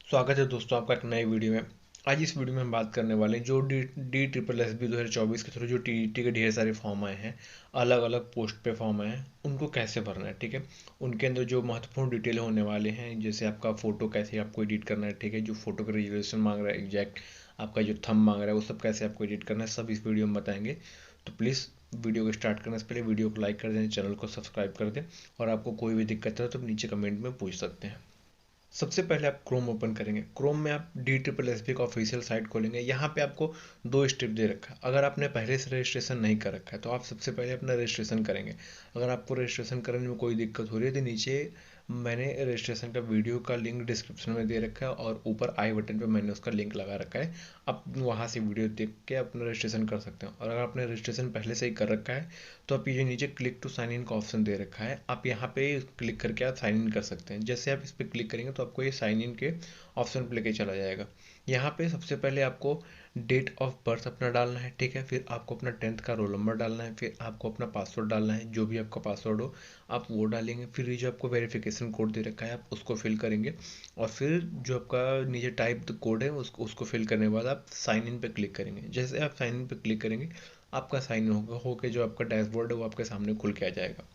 स्वागत है दोस्तों आपका एक नए वीडियो में। आज इस वीडियो में हम बात करने वाले हैं जो डी ट्रिपल एस बी 2024 के थ्रू जो टीईटी के ढेर सारे फॉर्म आए हैं, अलग अलग पोस्ट पे फॉर्म आए हैं, उनको कैसे भरना है। ठीक है, उनके अंदर जो महत्वपूर्ण डिटेल होने वाले हैं, जैसे आपका फ़ोटो कैसे आपको एडिट करना है। ठीक है, जो फोटो का रेजोल्यूशन मांग रहा है, एग्जैक्ट आपका जो थंब मांग रहा है, वो सब कैसे आपको एडिट करना है, सब इस वीडियो में बताएंगे। तो प्लीज़ वीडियो को स्टार्ट करने से पहले वीडियो को लाइक कर दें, चैनल को सब्सक्राइब कर दें, और आपको कोई भी दिक्कत है तो नीचे कमेंट में पूछ सकते हैं। सबसे पहले आप क्रोम ओपन करेंगे। क्रोम में आप डी ट्रिपल एस बी का ऑफिशियल साइट खोलेंगे। यहाँ पे आपको दो स्टेप दे रखा है। अगर आपने पहले से रजिस्ट्रेशन नहीं कर रखा है तो आप सबसे पहले अपना रजिस्ट्रेशन करेंगे। अगर आपको रजिस्ट्रेशन करने में कोई दिक्कत हो रही है तो नीचे मैंने रजिस्ट्रेशन का वीडियो का लिंक डिस्क्रिप्शन में दे रखा है, और ऊपर आई बटन पे मैंने उसका लिंक लगा रखा है। आप वहाँ से वीडियो देख के अपना रजिस्ट्रेशन कर सकते हैं। और अगर आपने रजिस्ट्रेशन पहले से ही कर रखा है तो आप ये नीचे क्लिक टू साइन इन का ऑप्शन दे रखा है, आप यहाँ पे क्लिक करके आप साइन इन कर सकते हैं। जैसे आप इस पर क्लिक करेंगे तो आपको ये साइन इन के ऑप्शन पर लेके चला जाएगा। यहाँ पे सबसे पहले आपको डेट ऑफ बर्थ अपना डालना है। ठीक है, फिर आपको अपना 10th का रोल नंबर डालना है, फिर आपको अपना पासवर्ड डालना है, जो भी आपका पासवर्ड हो आप वो डालेंगे। फिर ये जो आपको वेरिफिकेशन कोड दे रखा है आप उसको फिल करेंगे, और फिर जो आपका नीचे टाइप कोड है उसको फिल करने के बाद आप साइन इन पे क्लिक करेंगे। जैसे आप साइन इन पे क्लिक करेंगे आपका साइन इन होकर जो आपका डैशबोर्ड है वो आपके सामने खुल के आ जाएगा।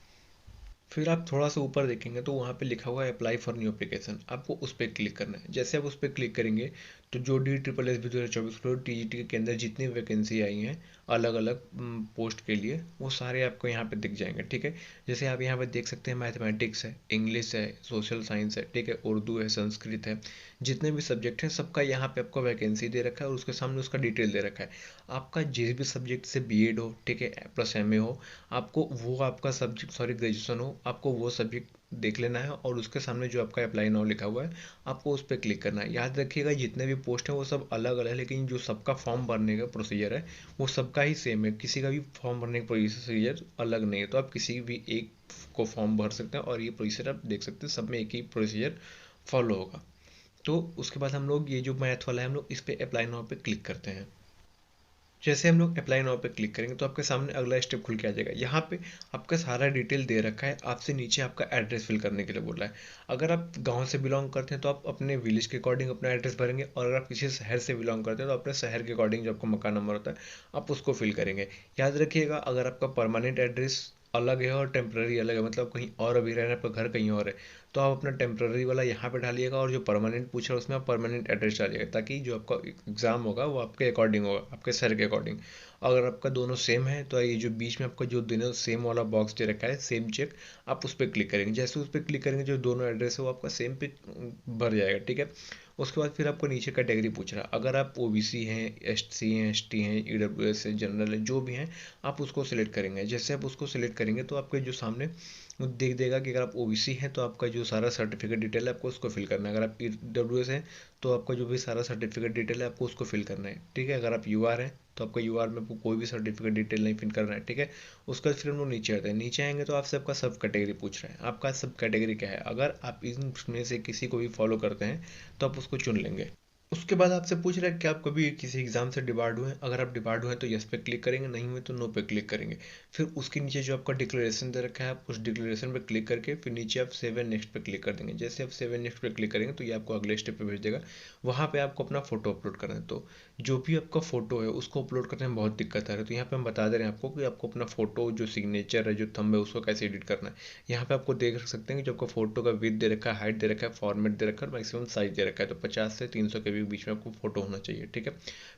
फिर आप थोड़ा सा ऊपर देखेंगे तो वहाँ पे लिखा हुआ है अप्लाई फॉर न्यू एप्लीकेशन, आपको उस पर क्लिक करना है। जैसे आप उस पर क्लिक करेंगे तो जो डी ट्रिपल एस बी 2024 को टीजीटी के अंदर जितनी वैकेंसी आई हैं अलग अलग पोस्ट के लिए, वो सारे आपको यहाँ पे दिख जाएंगे। ठीक है, जैसे आप यहाँ पे देख सकते हैं मैथमेटिक्स है, इंग्लिश है, सोशल साइंस है, ठीक है, उर्दू है, संस्कृत है, जितने भी सब्जेक्ट हैं सबका यहाँ पे आपको वैकेंसी दे रखा है, और उसके सामने उसका डिटेल दे रखा है। आपका जिस भी सब्जेक्ट से बीएड हो, ठीक है, प्लस एमए हो, आपको वो आपका सब्जेक्ट सॉरी ग्रेजुएशन हो, आपको वो सब्जेक्ट देख लेना है, और उसके सामने जो आपका अप्लाई नाउ लिखा हुआ है आपको उस पर क्लिक करना है। याद रखिएगा जितने भी पोस्ट हैं वो सब अलग अलग है, लेकिन जो सबका फॉर्म भरने का प्रोसीजर है वो सबका ही सेम है, किसी का भी फॉर्म भरने का प्रोसीजर अलग नहीं है। तो आप किसी भी एक को फॉर्म भर सकते हैं, और ये प्रोसीजर आप देख सकते हैं सब में एक ही प्रोसीजर फॉलो होगा। तो उसके बाद हम लोग ये जो मैथ वाला है हम लोग इस पर अप्लाई नाउ पे क्लिक करते हैं। जैसे हम लोग अप्लाई नाउ पे क्लिक करेंगे तो आपके सामने अगला स्टेप खुल के आ जाएगा। यहाँ पे आपका सारा डिटेल दे रखा है, आपसे नीचे आपका एड्रेस फिल करने के लिए बोला है। अगर आप गांव से बिलोंग करते हैं तो आप अपने विलेज के अकॉर्डिंग अपना एड्रेस भरेंगे, और अगर आप किसी शहर से बिलोंग करते हैं तो अपने शहर के अकॉर्डिंग जो आपका मकान नंबर होता है आप उसको फिल करेंगे। याद रखिएगा अगर आपका परमानेंट एड्रेस अलग है और टेम्प्रेरी अलग है, मतलब कहीं और अभी रह रहे हैं, आपका घर कहीं और है, तो आप अपना टेम्प्रेरी वाला यहाँ पे डालिएगा, और जो परमानेंट पूछ रहा है उसमें आप परमानेंट एड्रेस डालिएगा, ताकि जो आपका एग्ज़ाम होगा वो आपके अकॉर्डिंग होगा, आपके शहर के अकॉर्डिंग। अगर आपका दोनों सेम है तो ये जो बीच में आपका जो दोनों सेम वाला बॉक्स दे रखा है सेम चेक, आप उस पर क्लिक करेंगे। जैसे उस पर क्लिक करेंगे जो दोनों एड्रेस है वो आपका सेम पे भर जाएगा। ठीक है, उसके बाद फिर आपको नीचे कैटेगरी पूछ रहा है। अगर आप ओबीसी हैं, एससी हैं, एसटी हैं, ईडब्ल्यूएस है, जनरल है, जो भी हैं आप उसको सिलेक्ट करेंगे। जैसे आप उसको सिलेक्ट करेंगे तो आपके जो सामने वो देख देगा कि अगर आप ओबीसी हैं तो आपका जो सारा सर्टिफिकेट डिटेल है आपको उसको फिल करना है। अगर आप ईडब्ल्यूएस हैं तो आपका जो भी सारा सर्टिफिकेट डिटेल है आपको उसको फिल करना है। ठीक है, अगर आप यूआर हैं तो आपका यूआर में आपको कोई भी सर्टिफिकेट डिटेल नहीं फिल करना है। ठीक है, उसके बाद फिर हम लोग नीचे आते हैं। नीचे आएंगे तो आपसे आपका सब कैटेगरी पूछ रहा है, आपका सब कैटेगरी क्या है। अगर आप इनमें से किसी को भी फॉलो करते हैं तो आप उसको चुन लेंगे। उसके बाद आपसे पूछ रहा है कि आप कभी किसी एग्जाम से डिबार्ड हुए हैं। अगर आप डिबार्ड हुए हैं तो यस पे क्लिक करेंगे, नहीं हुए तो नो पे क्लिक करेंगे। फिर उसके नीचे जो आपका डिक्लेरेशन दे रखा है आप उस डिक्लेरेशन पे क्लिक करके फिर नीचे आप सेव एंड नेक्स्ट पे क्लिक कर देंगे। जैसे आप सेव एंड नेक्स्ट पे क्लिक करेंगे तो ये आपको अगले स्टेप पे भेज देगा। वहाँ पे आपको अपना फोटो अपलोड करना है। तो जो भी आपका फोटो है उसको अपलोड करने में बहुत दिक्कत आ रही है, तो यहाँ पे हम बता दे रहे हैं आपको कि आपको अपना फोटो जो सिग्नेचर है, जो थंब है, उसको कैसे एडिट करना है। यहाँ पे आपको देख सकते हैं कि जो आपका फोटो का विड्थ दे रखा है, हाइट दे रखा है, फॉर्मेट दे रखा है, मैक्सिमम साइज दे रखा है। तो 50 से 300 के बीच में आपको फोटो होना चाहिए। ठीक है,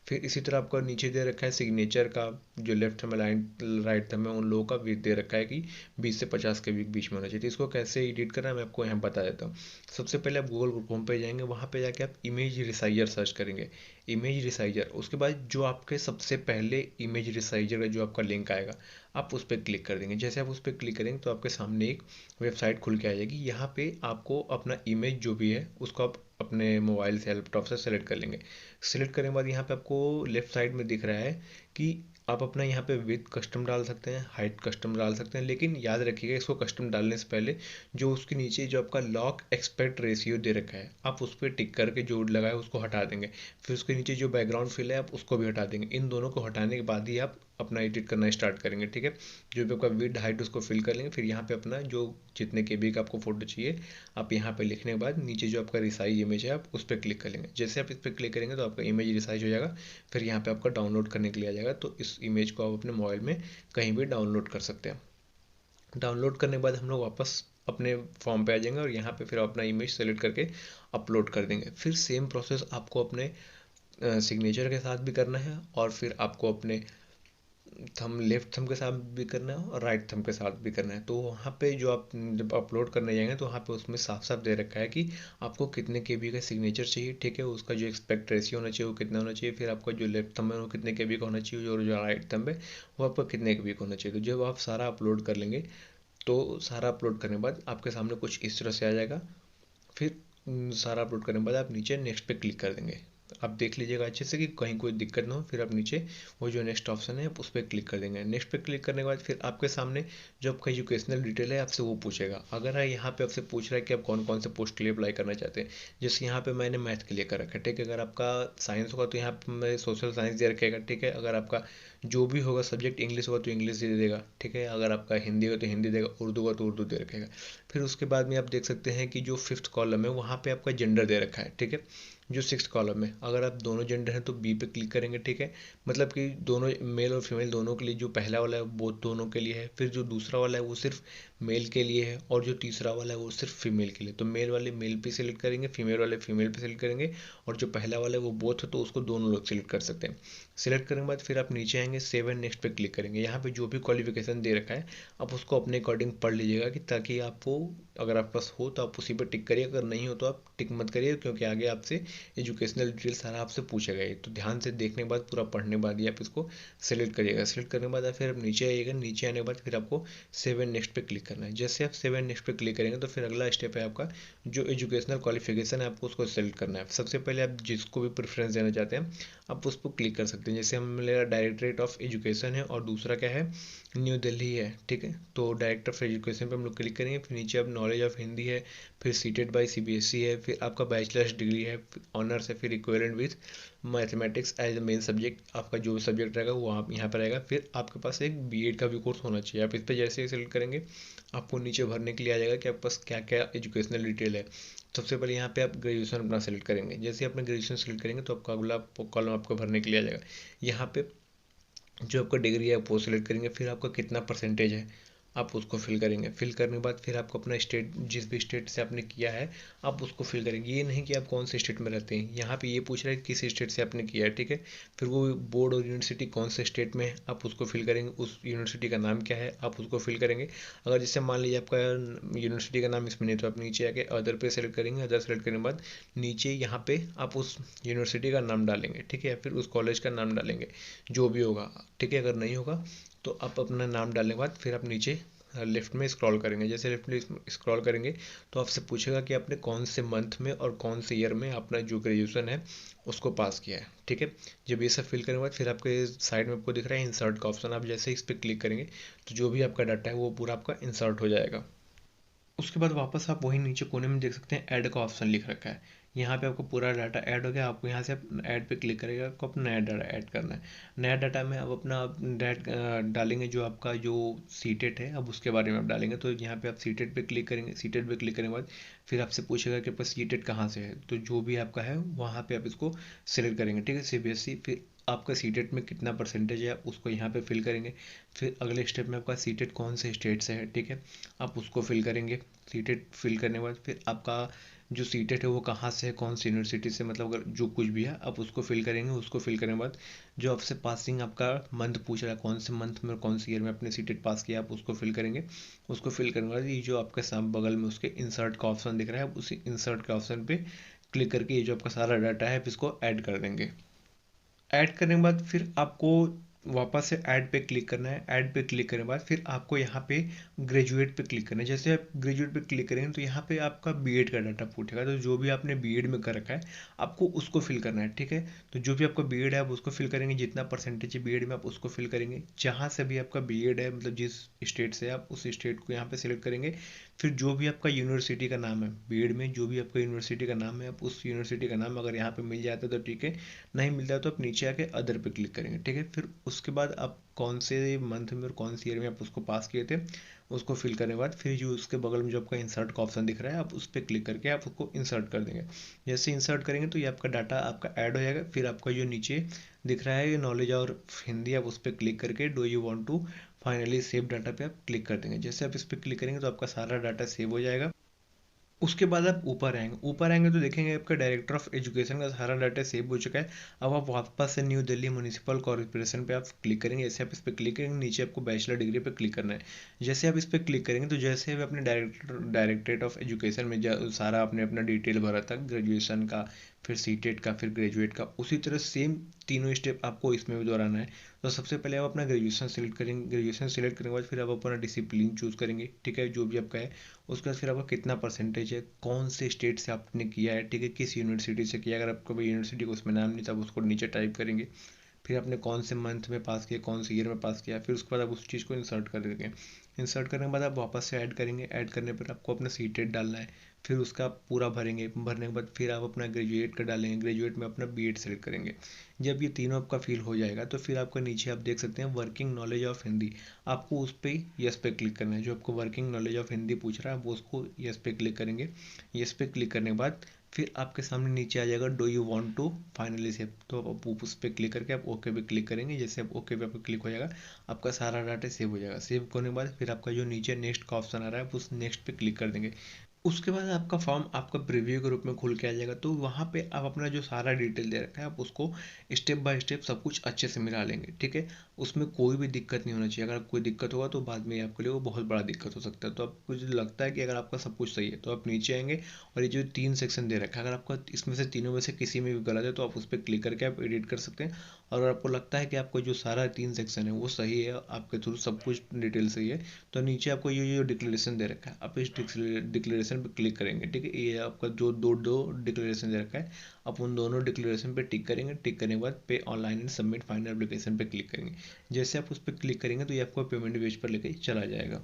फिर इसी तरह आपका नीचे दे रखा है सिग्नेचर का जो लेफ्ट थंब है, लाइन राइट थंब है, उन लोगों का विड्थ दे रखा है कि 20 से 50 के बीच में होना चाहिए। तो इसको कैसे एडिट करना है मैं आपको यहाँ बता देता हूँ। सबसे पहले आप गूगल क्रोम पे जाएंगे, वहाँ पे जाके आप इमेज रिसाइजर सर्च करेंगे। इमेज रिसाइजर, उसके बाद जो आपके सबसे पहले इमेज रिसाइजर का जो आपका लिंक आएगा आप उस पर क्लिक कर देंगे। जैसे आप उस पर क्लिक करेंगे तो आपके सामने एक वेबसाइट खुल के आ जाएगी। यहाँ पे आपको अपना इमेज जो भी है उसको आप अपने मोबाइल से लैपटॉप से सेलेक्ट कर लेंगे। सेलेक्ट करने के बाद यहाँ पे आपको लेफ्ट साइड में दिख रहा है कि आप अपना यहाँ पे विथ कस्टम डाल सकते हैं, हाइट कस्टम डाल सकते हैं, लेकिन याद रखिएगा इसको कस्टम डालने से पहले जो उसके नीचे जो आपका लॉक एक्सपेक्ट रेशियो दे रखा है आप उस पर टिक करके जो लगाए उसको हटा देंगे। फिर उसके नीचे जो बैकग्राउंड फिल है आप उसको भी हटा देंगे। इन दोनों को हटाने के बाद ही आप अपना एडिट करना स्टार्ट करेंगे। ठीक है, जो भी आपका विड्थ हाइट उसको फिल कर लेंगे। फिर यहाँ पे अपना जो जितने केबी का आपको फोटो चाहिए आप यहाँ पे लिखने के बाद नीचे जो आपका रिसाइज इमेज है आप उस पर क्लिक कर लेंगे। जैसे आप इस पर क्लिक करेंगे तो आपका इमेज रिसाइज हो जाएगा। फिर यहाँ पे आपका डाउनलोड करने के लिए आ जाएगा, तो इस इमेज को आप अपने मोबाइल में कहीं भी डाउनलोड कर सकते हैं। डाउनलोड करने के बाद हम लोग वापस अपने फॉर्म पे आ जाएंगे और यहाँ पे फिर अपना इमेज सेलेक्ट करके अपलोड कर देंगे। फिर सेम प्रोसेस आपको अपने सिग्नेचर के साथ भी करना है और फिर आपको अपने थंब लेफ्ट थंब के साथ भी करना है और राइट थंब के साथ भी करना है। तो वहाँ पे जो आप जब अपलोड करने जाएंगे तो वहाँ पे उसमें साफ साफ दे रखा है कि आपको कितने केबी का सिग्नेचर चाहिए। ठीक है, उसका जो एक्सपेक्ट रेशियो होना चाहिए वो कितना होना चाहिए। फिर आपका जो लेफ्ट थंब है वो कितने केबी का होना चाहिए और जो राइट थंब है वो आपका कितने केबी का होना चाहिए। तो जब आप सारा अपलोड कर लेंगे तो सारा अपलोड करने के बाद आपके सामने कुछ इस तरह से आ जाएगा। फिर सारा अपलोड करने के बाद आप नीचे नेक्स्ट पे क्लिक कर देंगे। आप देख लीजिएगा अच्छे से कि कहीं कोई दिक्कत ना हो। फिर आप नीचे वो जो नेक्स्ट ऑप्शन है आप उस पर क्लिक कर देंगे। नेक्स्ट पे क्लिक करने के बाद फिर आपके सामने जो आपका एजुकेशनल डिटेल है आपसे वो पूछेगा। अगर है यहाँ पे आपसे पूछ रहा है कि आप कौन कौन से पोस्ट के लिए अप्लाई करना चाहते हैं, जैसे यहाँ पे मैंने मैथ के लिए कर रखा है। ठीक है, अगर आपका साइंस होगा तो यहाँ पे मैं सोशल साइंस दे रखेगा। ठीक है, अगर आपका जो भी होगा सब्जेक्ट इंग्लिश होगा तो इंग्लिश दे देगा। ठीक है, अगर आपका हिंदी हो तो हिंदी देगा, उर्दू होगा तो उर्दू दे रखेगा। फिर उसके बाद में आप देख सकते हैं कि जो फिफ्थ कॉलम है वहाँ पे आपका जेंडर दे रखा है। ठीक है, जो सिक्स कॉलम है अगर आप दोनों जेंडर हैं तो बी पे क्लिक करेंगे। ठीक है, मतलब कि दोनों मेल और फीमेल दोनों के लिए जो पहला वाला है वो दोनों के लिए है। फिर जो दूसरा वाला है वो सिर्फ मेल के लिए है और जो तीसरा वाला है वो सिर्फ फीमेल के लिए। तो मेल वाले मेल पे सिलेक्ट करेंगे, फीमेल वाले फीमेल पे सिलेक्ट करेंगे और जो पहला वाला है वो बोथ है तो उसको दोनों लोग सिलेक्ट कर सकते हैं। सिलेक्ट करने के बाद फिर आप नीचे आएंगे, सेव एंड नेक्स्ट पे क्लिक करेंगे। यहाँ पे जो भी क्वालिफिकेशन दे रखा है आप उसको अपने अकॉर्डिंग पढ़ लीजिएगा कि ताकि आपको अगर आपके पास हो तो आप उसी पर टिक करिए, अगर नहीं हो तो आप टिक मत करिए क्योंकि आगे आपसे एजुकेशनल डिटेल सारा आपसे पूछेगा। ये तो ध्यान से देखने के बाद पूरा पढ़ने के बाद ही आप इसको सेलेक्ट करिएगा। सेलेक्ट करने के बाद फिर आप नीचे आइएगा। नीचे आने के बाद फिर आपको सेव एंड नेक्स्ट पे क्लिक करना है। जैसे आप सेव एंड नेक्स्ट पे क्लिक करेंगे तो फिर अगला स्टेप है आपका जो एजुकेशनल क्वालिफिकेशन है आपको उसको सेलेक्ट करना है। सबसे पहले आप जिसको भी प्रेफरेंस देना चाहते हैं आप उस पर क्लिक कर सकते हैं। जैसे हम मेरा डायरेक्टरेट ऑफ एजुकेशन है और दूसरा क्या है न्यू दिल्ली है। ठीक है, तो डायरेक्टर ऑफ एजुकेशन पे हम लोग क्लिक करेंगे। फिर नीचे अब नॉलेज ऑफ हिंदी है, फिर सीटेड बाय सीबीएसई है, फिर आपका बैचलर्स डिग्री है, ऑनर्स है, फिर equivalent with mathematics as main subject. आपका जो सब्जेक्ट रहेगा वो आप यहाँ पर रहेगा। फिर आपके पास एक बीएड का भी कोर्स होना चाहिए। आप इस पर जैसे ही सेलेक्ट करेंगे आपको नीचे भरने के लिए आ जाएगा कि आपके पास क्या क्या एजुकेशनल डिटेल है। सबसे पहले यहाँ पे आप ग्रेजुएशन अपना सेलेक्ट करेंगे। जैसे अपने ग्रेजुएशन सेलेक्ट करेंगे तो आपका अगला कॉलम आपको भरने के लिए आ जाएगा। यहाँ पे जो आपका डिग्री है वो सिलेक्ट करेंगे। फिर आपका कितना परसेंटेज है आप उसको फिल करेंगे। फिल करने के बाद फिर आपको अपना स्टेट जिस भी स्टेट से आपने किया है आप उसको फिल करेंगे। ये नहीं कि आप कौन से स्टेट में रहते हैं, यहाँ पे ये पूछ रहा है किस स्टेट से आपने किया है। ठीक है, फिर वो बोर्ड और यूनिवर्सिटी कौन से स्टेट में है आप उसको फिल करेंगे। उस यूनिवर्सिटी का नाम क्या है आप उसको फिल करेंगे। अगर जैसे मान लीजिए आपका यूनिवर्सिटी का नाम इसमें नहीं तो आप नीचे आके अदर पे सेलेक्ट करेंगे। अदर सेलेक्ट करने के बाद नीचे यहाँ पे आप उस यूनिवर्सिटी का नाम डालेंगे। ठीक है, फिर उस कॉलेज का नाम डालेंगे जो भी होगा। ठीक है, अगर नहीं होगा तो आप अपना नाम डालने के बाद फिर आप नीचे लेफ्ट में स्क्रॉल करेंगे। जैसे लेफ्ट में स्क्रॉल करेंगे तो आपसे पूछेगा कि आपने कौन से मंथ में और कौन से ईयर में अपना जो ग्रेजुएशन है उसको पास किया है। ठीक है, जब ये सब फिल करने के बाद फिर आपके साइड में आपको दिख रहा है इंसर्ट का ऑप्शन। आप जैसे इस पर क्लिक करेंगे तो जो भी आपका डाटा है वो पूरा आपका इंसर्ट हो जाएगा। उसके बाद वापस आप वही नीचे कोने में देख सकते हैं ऐड का ऑप्शन लिख रखा है। यहाँ पे आपको पूरा डाटा ऐड हो गया। आपको यहाँ से ऐड पे क्लिक करेगा, आपको अपना नया डाटा ऐड करना है। नया डाटा में आप अपना डालेंगे जो आपका जो सीटेट है अब उसके बारे में आप डालेंगे। तो यहाँ पे आप सीटेट पे क्लिक करेंगे। सीटेट पे क्लिक करने के बाद फिर आपसे पूछेगा कि आपका सीटेट कहाँ से है, तो जो भी आपका है वहाँ पे आप इसको सिलेक्ट करेंगे। ठीक है, सीबीएसई। फिर आपका सीटेट में कितना परसेंटेज है उसको यहाँ पे फिल करेंगे। फिर अगले स्टेप में आपका सीटेट कौन से स्टेट से है, ठीक है, आप उसको फिल करेंगे। सीटेट फिल करने के बाद फिर आपका जो सीटेट है वो कहाँ से है, कौन सी यूनिवर्सिटी से, मतलब अगर जो कुछ भी है आप उसको फिल करेंगे। उसको फिल करने के बाद जो आपसे पासिंग आपका मंथ पूछ रहा है कौन से मंथ में और कौन सी ईयर में आपने सीटेट पास किया आप उसको फिल करेंगे। उसको फिल करने के बाद ये जो आपके सामने बगल में उसके इंसर्ट का ऑप्शन दिख रहा है उसी इंसर्ट के ऑप्शन पे क्लिक करके ये जो आपका सारा डाटा है आप इसको ऐड कर देंगे। ऐड करने के बाद फिर आपको वापस से ऐड पे क्लिक करना है। ऐड पे क्लिक करने के बाद फिर आपको यहाँ पे ग्रेजुएट पे क्लिक करना है। जैसे आप ग्रेजुएट पे क्लिक करेंगे तो यहाँ पे आपका बीएड का डाटा पूछेगा। तो जो भी आपने बीएड में कर रखा है आपको उसको फिल करना है। ठीक है, तो जो भी आपका बीएड है आप उसको फिल करेंगे। जितना परसेंटेज है बीएड में आप उसको फिल करेंगे। जहाँ से भी आपका बीएड है मतलब जिस स्टेट से आप उस स्टेट को यहाँ पे सिलेक्ट करेंगे। फिर जो भी आपका यूनिवर्सिटी का नाम है, बीएड में जो भी आपका यूनिवर्सिटी का नाम है, आप उस यूनिवर्सिटी का नाम अगर यहाँ पे मिल जाता है तो ठीक है, नहीं मिलता है तो आप नीचे आके अदर पे क्लिक करेंगे, ठीक है। फिर उसके बाद आप कौन से मंथ में और कौन सी ईयर में आप उसको पास किए थे उसको फिल करने के बाद फिर जो उसके बगल में जो आपका इंसर्ट का ऑप्शन दिख रहा है, आप उस पर क्लिक करके आप उसको इंसर्ट कर देंगे। जैसे इंसर्ट करेंगे तो ये आपका डाटा आपका ऐड हो जाएगा। फिर आपका जो नीचे दिख रहा है नॉलेज और हिंदी, आप उस पर क्लिक करके do you want to finally save data पे आप क्लिक कर देंगे। जैसे आप इस पर क्लिक करेंगे तो आपका सारा डाटा सेव हो जाएगा। उसके बाद आप ऊपर आएंगे तो देखेंगे आपका डायरेक्टर ऑफ एजुकेशन का सारा डाटा सेव हो चुका है। अब आप वापस से न्यू दिल्ली म्यूनिसिपल कॉर्पोरेशन पे आप क्लिक करेंगे। जैसे आप इस पर क्लिक करेंगे नीचे आपको बैचलर डिग्री पे क्लिक करना है। जैसे आप इस पर क्लिक करेंगे तो जैसे आप अपने डायरेक्टरेट ऑफ एजुकेशन में सारा आपने अपना डिटेल भरा था ग्रेजुएशन का, फिर सीटेट का, फिर ग्रेजुएट का, उसी तरह सेम तीनों स्टेप आपको इसमें भी दोहराना है। तो सबसे पहले आप अपना ग्रेजुएशन सेलेक्ट करेंगे। ग्रेजुएशन सेलेक्ट करने के बाद फिर आप अपना डिसिप्लिन चूज करेंगे, ठीक है, जो भी आपका है। उसके बाद फिर आपका कितना परसेंटेज है, कौन से स्टेट से आपने किया है, ठीक है, किस यूनिवर्सिटी से किया। अगर आपको कोई यूनिवर्सिटी को उसमें नाम नहीं था, आप उसको नीचे टाइप करेंगे। फिर आपने कौन से मंथ में पास किया, कौन से ईयर में पास किया, फिर उसके बाद आप उस चीज़ को इंसर्ट कर देंगे। इंसर्ट करने के बाद आप वापस से ऐड करेंगे। ऐड करने पर आपको अपना सीटेट डालना है। फिर उसका आप पूरा भरेंगे। भरने के बाद फिर आप अपना ग्रेजुएट का डालेंगे। ग्रेजुएट में अपना बीएड सेलेक्ट करेंगे। जब ये तीनों आपका फिल हो जाएगा तो फिर आपका नीचे आप देख सकते हैं वर्किंग नॉलेज ऑफ हिंदी, आपको उस पर यस पे क्लिक करना है। जो आपको वर्किंग नॉलेज ऑफ हिंदी पूछ रहा है वो उसको यस पे क्लिक करेंगे। यस पे क्लिक करने के बाद फिर आपके सामने नीचे आ जाएगा do you want to finally save, तो आप उस पर क्लिक करके आप ओके पे क्लिक करेंगे। जैसे आप ओके पे आपका क्लिक हो जाएगा, आपका सारा डाटा सेव हो जाएगा। सेव करने के बाद फिर आपका जो नीचे नेक्स्ट का ऑप्शन आ रहा है आप उस नेक्स्ट पे क्लिक कर देंगे। उसके बाद आपका फॉर्म आपका प्रीव्यू के रूप में खुल के आ जाएगा। तो वहाँ पे आप अपना जो सारा डिटेल दे रखा है आप उसको स्टेप बाय स्टेप सब कुछ अच्छे से मिला लेंगे, ठीक है। उसमें कोई भी दिक्कत नहीं होना चाहिए। अगर कोई दिक्कत होगा तो बाद में आपके लिए वो बहुत बड़ा दिक्कत हो सकता है। तो आपको जो लगता है कि अगर आपका सब कुछ सही है तो आप नीचे आएंगे और ये जो 3 सेक्शन दे रखा है, अगर आपका इसमें से तीनों में से किसी में भी गलत है तो आप उस पर क्लिक करके आप एडिट कर सकते हैं। और अगर आपको लगता है कि आपका जो सारा 3 सेक्शन है वो सही है, आपके थ्रू सब कुछ डिटेल सही है, तो नीचे आपको ये जो डिक्लेरेशन दे रखा है आप इस डिक्लेरेशन पे क्लिक करेंगे, ठीक है। ये आपका जो दो दो डिक्लेरेशन दे रखा है आप उन दोनों डिक्लेरेशन पे टिक करेंगे। टिक करने के बाद पे online and submit final application पे क्लिक करेंगे। जैसे आप उस पर क्लिक करेंगे तो ये आपको पेमेंट पेज पर लेके चला जाएगा।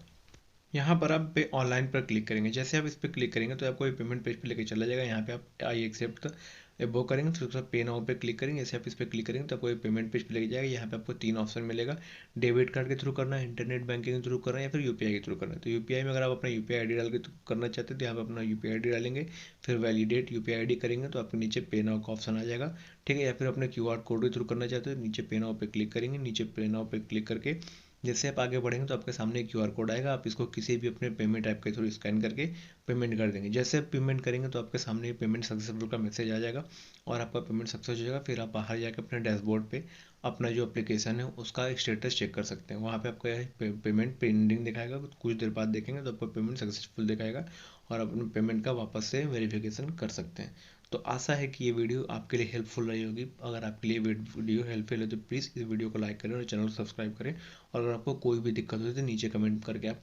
यहाँ पर आप पे ऑनलाइन पर क्लिक करेंगे। जैसे आप इस पर क्लिक करेंगे तो आपको ये पेमेंट पेज पे लेके चला जाएगा। यहाँ पे आप आई एक्सेप्ट वो करेंगे, फिर उसके बाद पे नाउ पे क्लिक करेंगे। जैसे आप इस पर क्लिक करेंगे तो आपको ये पेमेंट पेज पे लेके जाएगा। यहाँ पे आपको 3 ऑप्शन मिलेगा, डेबिट कार्ड के थ्रू करना है, इंटरनेट बैंकिंग के थ्रू करना है, या फिर यूपीआई के थ्रू करना है। तो यूपीआई में अगर आप अपना यूपीआई आईडी डाल के करना चाहते हैं तो यहाँ पे अपना यूपीआई आईडी डालेंगे। फिर वैलिडेट यूपीआई आईडी करेंगे तो आपके नीचे पे नाउ का ऑप्शन आ जाएगा, ठीक है। या फिर अपने क्यूआर कोड के थ्रू करना चाहते हैं नीचे पे नाउ पे क्लिक करेंगे। नीचे पे नाउ पे क्लिक करके जैसे आप आगे बढ़ेंगे तो आपके सामने क्यूआर कोड आएगा। आप इसको किसी भी अपने पेमेंट ऐप के थ्रू स्कैन करके पेमेंट कर देंगे। जैसे आप पेमेंट करेंगे तो आपके सामने पेमेंट सक्सेसफुल का मैसेज आ जाएगा और आपका पेमेंट सक्सेस हो जाएगा। फिर आप बाहर जाकर अपने डैशबोर्ड पे अपना जो एप्लीकेशन है उसका स्टेटस चेक कर सकते हैं। वहाँ पे आपका पेमेंट पेंडिंग दिखाएगा, कुछ देर बाद देखेंगे तो आपका पेमेंट सक्सेसफुल दिखाएगा और अपने पेमेंट का वापस से वेरिफिकेशन कर सकते हैं। तो आशा है कि ये वीडियो आपके लिए हेल्पफुल रही होगी। अगर आपके लिए वीडियो हेल्पफुल है तो प्लीज़ इस वीडियो को लाइक करें और चैनल को सब्सक्राइब करें। और अगर आपको कोई भी दिक्कत हो तो नीचे कमेंट करके आप